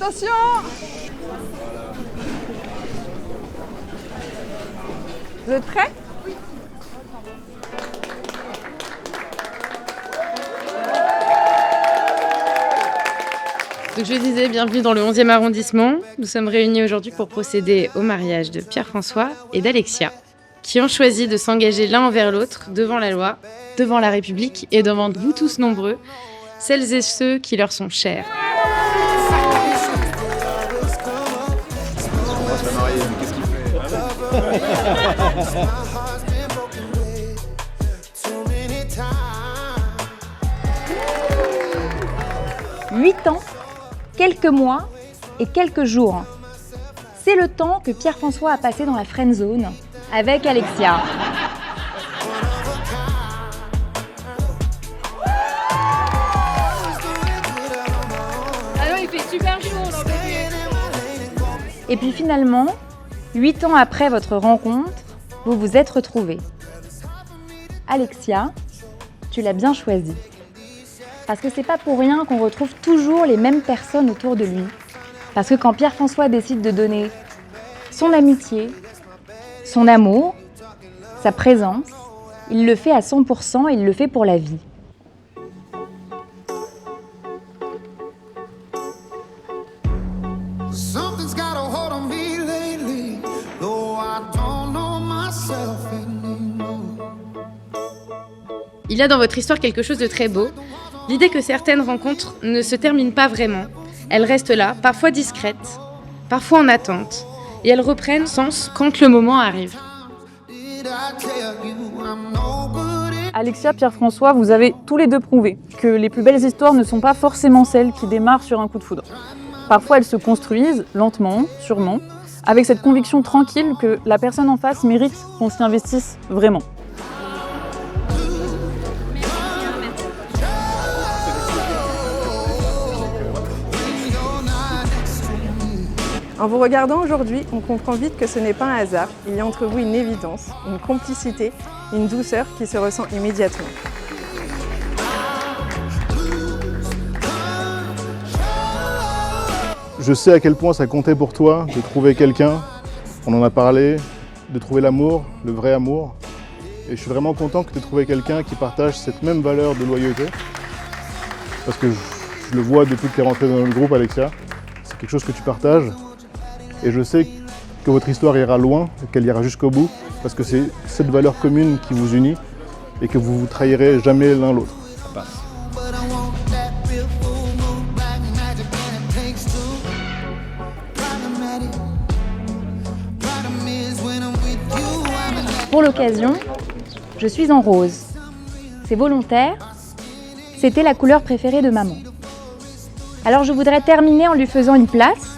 Attention! Vous êtes prêts? Donc je disais, bienvenue dans le 11e arrondissement. Nous sommes réunis aujourd'hui pour procéder au mariage de Pierre-François et d'Alexia, qui ont choisi de s'engager l'un envers l'autre devant la loi, devant la République et devant vous tous nombreux, celles et ceux qui leur sont chers. On va se marier, mais qu'est-ce qu'il fait? 8 ans, quelques mois et quelques jours. C'est le temps que Pierre-François a passé dans la friend zone avec Alexia. Alors il fait super chaud, on en peut plus. Et puis finalement, 8 ans après votre rencontre, vous vous êtes retrouvés. Alexia, tu l'as bien choisi. Parce que c'est pas pour rien qu'on retrouve toujours les mêmes personnes autour de lui. Parce que quand Pierre-François décide de donner son amitié, son amour, sa présence, il le fait à 100% et il le fait pour la vie. Something's got a hold on me lately, though I don't know myself anymore. Il y a dans votre histoire quelque chose de très beau, l'idée que certaines rencontres ne se terminent pas vraiment. Elles restent là, parfois discrètes, parfois en attente, et elles reprennent sens quand le moment arrive. Did I tell you I'm no good at Alexia, Pierre-François, vous avez tous les deux prouvé que les plus belles histoires ne sont pas forcément celles qui démarrent sur un coup de foudre. Parfois, elles se construisent lentement, sûrement, avec cette conviction tranquille que la personne en face mérite qu'on s'y investisse vraiment. En vous regardant aujourd'hui, on comprend vite que ce n'est pas un hasard. Il y a entre vous une évidence, une complicité, une douceur qui se ressent immédiatement. Je sais à quel point ça comptait pour toi de trouver quelqu'un, on en a parlé, de trouver l'amour, le vrai amour. Et je suis vraiment content que tu aies trouvé quelqu'un qui partage cette même valeur de loyauté. Parce que je le vois depuis que tu es rentré dans le groupe, Alexia. C'est quelque chose que tu partages. Et je sais que votre histoire ira loin, qu'elle ira jusqu'au bout, parce que c'est cette valeur commune qui vous unit et que vous ne vous trahirez jamais l'un l'autre. Ça passe. but I want that real full moon black magic and it takes two. Problem is when I'm with you, I'm in that. Pour l'occasion, je suis en rose. C'est volontaire, c'était la couleur préférée de maman. Alors je voudrais terminer en lui faisant une place,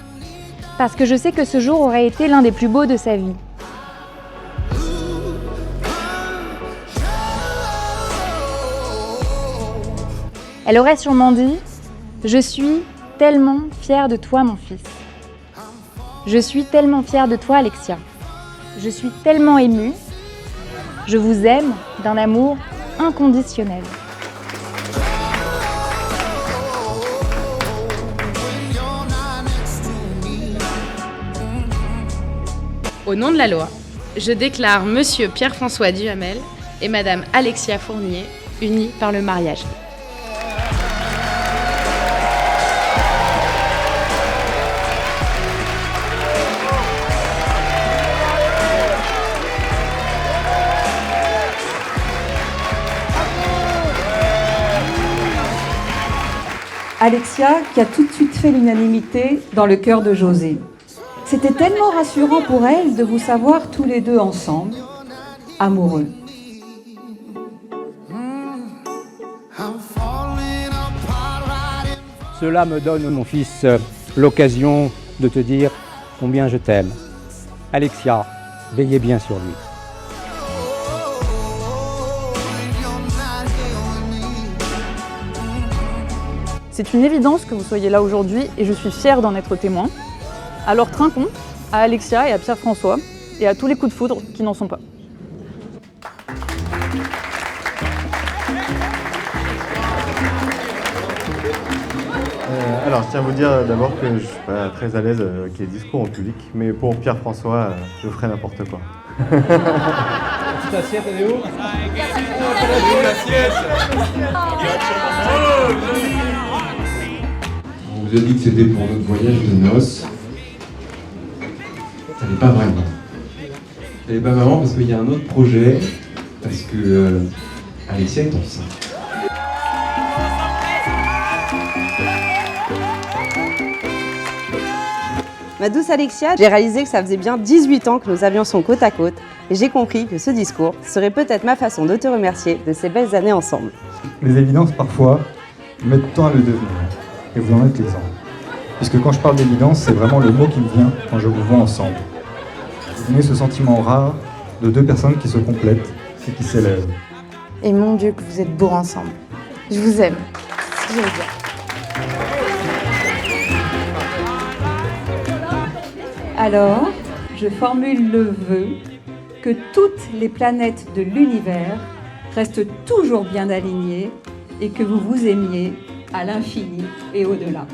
parce que je sais que ce jour aurait été l'un des plus beaux de sa vie. Elle aurait sûrement dit « Je suis tellement fière de toi, mon fils. Je suis tellement fière de toi, Alexia. Je suis tellement émue. Je vous aime d'un amour inconditionnel. » Au nom de la loi, je déclare Monsieur Pierre-François Duhamel et Madame Alexia Fournier unis par le mariage. Alexia qui a tout de suite fait l'unanimité dans le cœur de José. C'était tellement rassurant pour elle de vous savoir tous les deux ensemble, amoureux. Cela me donne, mon fils, l'occasion de te dire combien je t'aime. Alexia, veillez bien sur lui. C'est une évidence que vous soyez là aujourd'hui et je suis fière d'en être témoin. Alors trinquons à Alexia et à Pierre-François et à tous les coups de foudre qui n'en sont pas. Alors, je tiens à vous dire d'abord que je ne suis pas très à l'aise avec les discours en public, mais pour Pierre-François, je ferai n'importe quoi. Petite assiette, elle est où? On vous a dit que c'était pour notre voyage de noces. Ça n'est pas vraiment. Ça n'est pas vraiment parce qu'il y a un autre projet, parce que Alexia est enceinte. Ma douce Alexia, j'ai réalisé que ça faisait bien 18 ans que nous avions côte à côte et j'ai compris que ce discours serait peut-être ma façon de te remercier de ces belles années ensemble. Les évidences, parfois, mettent du temps à le devenir. Et vous en êtes l'exemple. Puisque quand je parle d'évidence, c'est vraiment le mot qui me vient quand je vous vois ensemble. Vous donnez ce sentiment rare de deux personnes qui se complètent et qui s'élèvent. Et mon Dieu, que vous êtes beaux ensemble. Je vous aime. C'est ce que je veux dire. Alors, je formule le vœu que toutes les planètes de l'univers restent toujours bien alignées et que vous vous aimiez à l'infini et au-delà.